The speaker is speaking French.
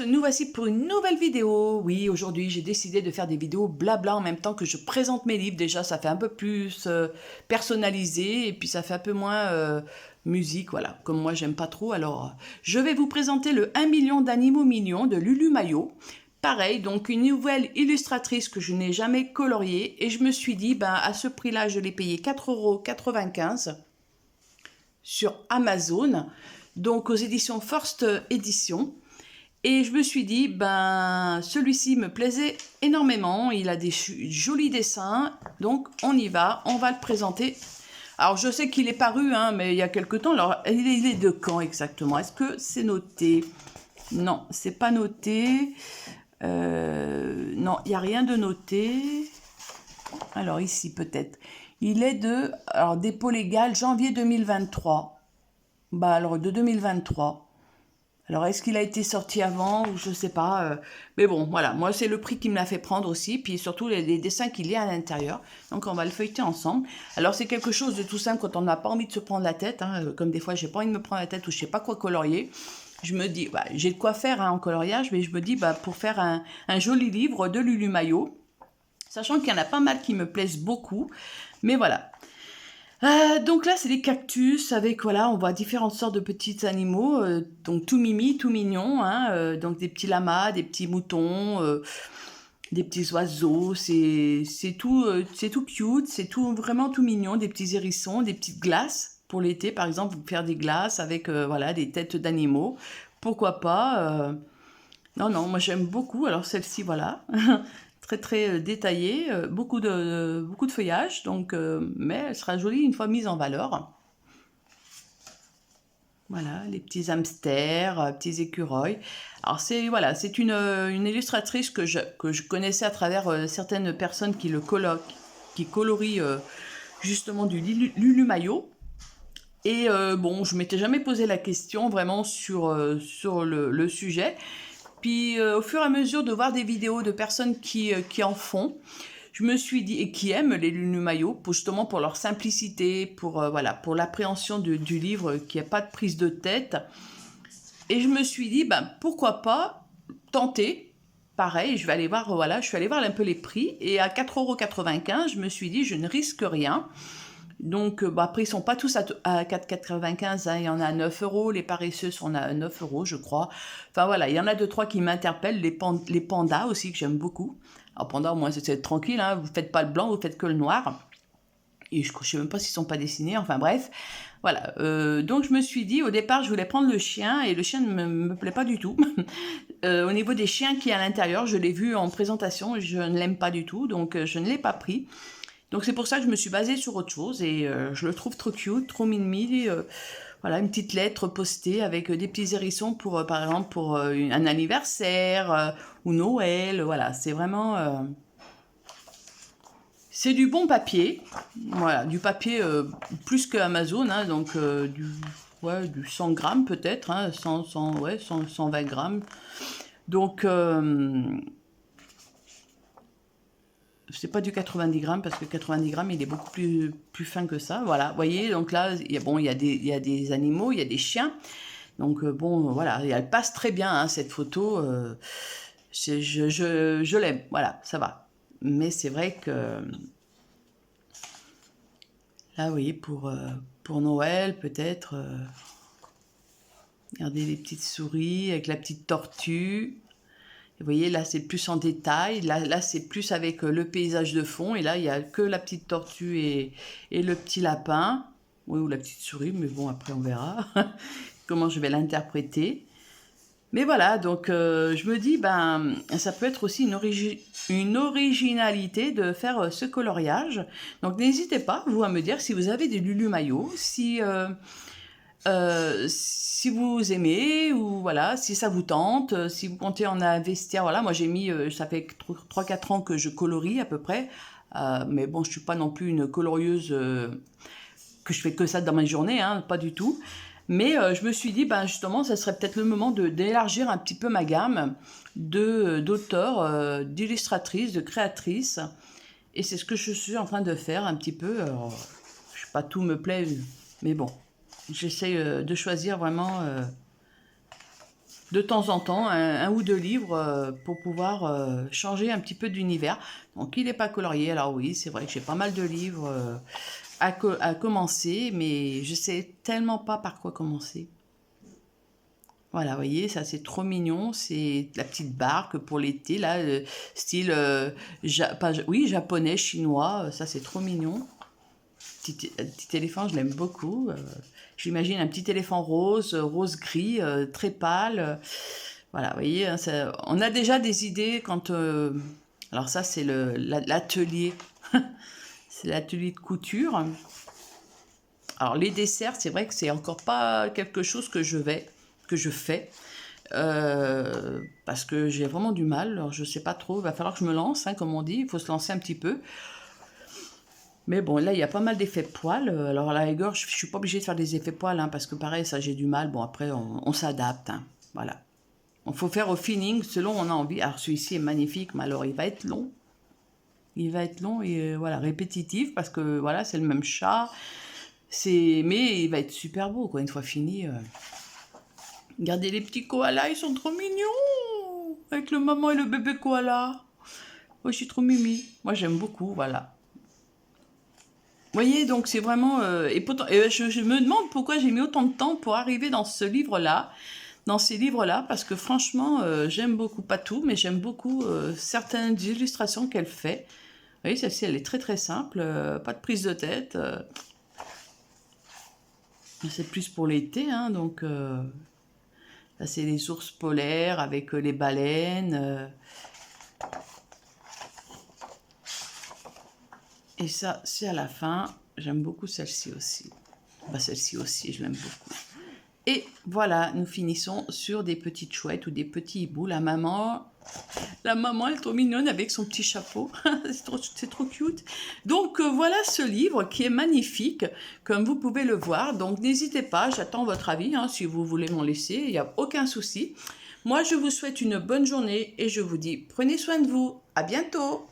Nous voici pour une nouvelle vidéo. Oui, aujourd'hui j'ai décidé de faire des vidéos blabla en même temps que je présente mes livres. Déjà ça fait un peu plus personnalisé et puis ça fait un peu moins musique, voilà, comme moi j'aime pas trop. Alors je vais vous présenter le 1 million d'animaux mignons de Lulu Maillot. Pareil, donc une nouvelle illustratrice que je n'ai jamais coloriée et je me suis dit, ben à ce prix-là je l'ai payé 4,95 € sur Amazon, donc aux éditions First Edition. Et je me suis dit, ben, celui-ci me plaisait énormément. Il a des jolis dessins. Donc, on y va. On va le présenter. Alors, je sais qu'il est paru, hein, mais il y a quelque temps. Alors, il est de quand exactement? Est-ce que c'est noté? Non, c'est pas noté. Non, il n'y a rien de noté. Alors, ici, peut-être. Il est de, alors, dépôt légal, janvier 2023. Bah, alors, de 2023. Alors, est-ce qu'il a été sorti avant ou je sais pas. Mais bon, voilà. Moi, c'est le prix qui me l'a fait prendre aussi. Puis surtout, les dessins qu'il y a à l'intérieur. Donc, on va le feuilleter ensemble. Alors, c'est quelque chose de tout simple quand on n'a pas envie de se prendre la tête. Hein, comme des fois, j'ai pas envie de me prendre la tête ou je sais pas quoi colorier. Je me dis, bah, j'ai de quoi faire hein, en coloriage. Mais je me dis, bah, pour faire un joli livre de Lulu Maillot. Sachant qu'il y en a pas mal qui me plaisent beaucoup. Mais voilà. Donc là, c'est des cactus avec, voilà, on voit différentes sortes de petits animaux, donc tout mimi, tout mignon, hein, donc des petits lamas, des petits moutons, des petits oiseaux, c'est tout cute, c'est tout vraiment tout mignon, des petits hérissons, des petites glaces pour l'été, par exemple, faire des glaces avec, voilà, des têtes d'animaux, pourquoi pas. Non, non, moi j'aime beaucoup, alors celle-ci, voilà. Très très détaillée, beaucoup de feuillage, donc, mais elle sera jolie une fois mise en valeur. Voilà, les petits hamsters, petits écureuils. Alors c'est voilà, c'est une illustratrice que je connaissais à travers certaines personnes qui colorient justement du Lulu Maillot. Et bon, je m'étais jamais posé la question vraiment sur le sujet. Puis au fur et à mesure de voir des vidéos de personnes qui en font, je me suis dit, et qui aiment les Lulu Maillot, justement pour leur simplicité, pour voilà, pour l'appréhension du livre, qu'il n'y a pas de prise de tête. Et je me suis dit, ben, pourquoi pas tenter. Pareil, je vais aller voir, voilà, je suis allée voir un peu les prix. Et à 4,95 €, je me suis dit, je ne risque rien. Donc, bah, après, ils ne sont pas tous à 4,95 €, hein. Il y en a à 9 €, les paresseux sont à 9 € je crois. Enfin voilà, il y en a 2-3 qui m'interpellent, les pandas aussi, que j'aime beaucoup. Alors pandas, au moins c'est tranquille, hein, vous ne faites pas le blanc, vous faites que le noir. Et je ne sais même pas s'ils ne sont pas dessinés, enfin bref. Voilà, donc je me suis dit, au départ, je voulais prendre le chien, et le chien ne me plaît pas du tout. Au niveau des chiens qui est à l'intérieur, je l'ai vu en présentation, je ne l'aime pas du tout, donc je ne l'ai pas pris. Donc c'est pour ça que je me suis basée sur autre chose et je le trouve trop cute, trop mimi. Voilà, une petite lettre postée avec des petits hérissons pour, par exemple, pour un anniversaire ou Noël. Voilà, c'est vraiment... c'est du bon papier. Voilà, du papier plus que Amazon, hein, donc ouais, du 100 grammes peut-être, hein, 120 grammes. Donc... c'est pas du 90 grammes parce que 90 grammes il est beaucoup plus fin que ça. Voilà, vous voyez, donc là il y a des animaux, il y a des chiens. Donc bon, voilà, elle passe très bien hein, cette photo. Je l'aime, voilà, ça va. Mais c'est vrai que là, vous voyez, pour Noël peut-être. Regardez les petites souris avec la petite tortue. Vous voyez, là, c'est plus en détail. Là c'est plus avec le paysage de fond. Et là, il n'y a que la petite tortue et le petit lapin. Oui, ou la petite souris, mais bon, après, on verra comment je vais l'interpréter. Mais voilà, donc je me dis, ben, ça peut être aussi une originalité de faire ce coloriage. Donc, n'hésitez pas, vous, à me dire si vous avez des Lulu Maillot, si vous aimez ou voilà, si ça vous tente, si vous comptez en investir, voilà, moi j'ai mis, ça fait 3-4 ans que je colorie à peu près, mais bon, je suis pas non plus une colorieuse que je fais que ça dans ma journée, hein, pas du tout. Mais je me suis dit, ben, justement, ça serait peut-être le moment d'élargir un petit peu ma gamme d'auteurs, d'illustratrices, de créatrices. Et c'est ce que je suis en train de faire un petit peu. Alors, je sais pas, tout me plaît, mais bon, j'essaie de choisir vraiment de temps en temps un ou deux livres pour pouvoir changer un petit peu d'univers. Donc il n'est pas colorié, alors oui, c'est vrai que j'ai pas mal de livres à commencer, mais je sais tellement pas par quoi commencer. Voilà, vous voyez, ça c'est trop mignon, c'est la petite barque pour l'été, là, style, oui, japonais, chinois, ça c'est trop mignon. Petit éléphant, je l'aime beaucoup. J'imagine un petit éléphant rose, rose-gris, très pâle. Voilà, vous voyez, hein, on a déjà des idées quand... alors ça, c'est l'atelier. C'est l'atelier de couture. Alors les desserts, c'est vrai que c'est encore pas quelque chose que je fais. Parce que j'ai vraiment du mal. Alors je sais pas trop, il va falloir que je me lance, hein, comme on dit. Il faut se lancer un petit peu. Mais bon, là, il y a pas mal d'effets poils. Alors, à la rigueur, je ne suis pas obligée de faire des effets poils, hein, parce que pareil, ça, j'ai du mal. Bon, après, on s'adapte. Hein, voilà. Il faut faire au feeling, selon on a envie. Alors, celui-ci est magnifique, mais alors, il va être long. Il va être long et voilà, répétitif, parce que voilà, c'est le même chat. Mais il va être super beau, quoi, une fois fini. Regardez les petits koalas, ils sont trop mignons. Avec le maman et le bébé koala. Oh, je suis trop mimi. Moi, j'aime beaucoup, voilà. Vous voyez, donc c'est vraiment... je me demande pourquoi j'ai mis autant de temps pour arriver dans ce livre-là, dans ces livres-là, parce que franchement, j'aime beaucoup, pas tout, mais j'aime beaucoup certaines illustrations qu'elle fait. Vous voyez, celle-ci, elle est très très simple, pas de prise de tête. C'est plus pour l'été, hein, donc... là, c'est les ours polaires avec les baleines. Et ça, c'est à la fin. J'aime beaucoup celle-ci aussi. Bah, celle-ci aussi, je l'aime beaucoup. Et voilà, nous finissons sur des petites chouettes ou des petits hiboux. La maman, elle est trop mignonne avec son petit chapeau. C'est trop cute. Donc voilà ce livre qui est magnifique, comme vous pouvez le voir. Donc n'hésitez pas, j'attends votre avis. Hein, si vous voulez m'en laisser, il n'y a aucun souci. Moi, je vous souhaite une bonne journée et je vous dis prenez soin de vous. À bientôt.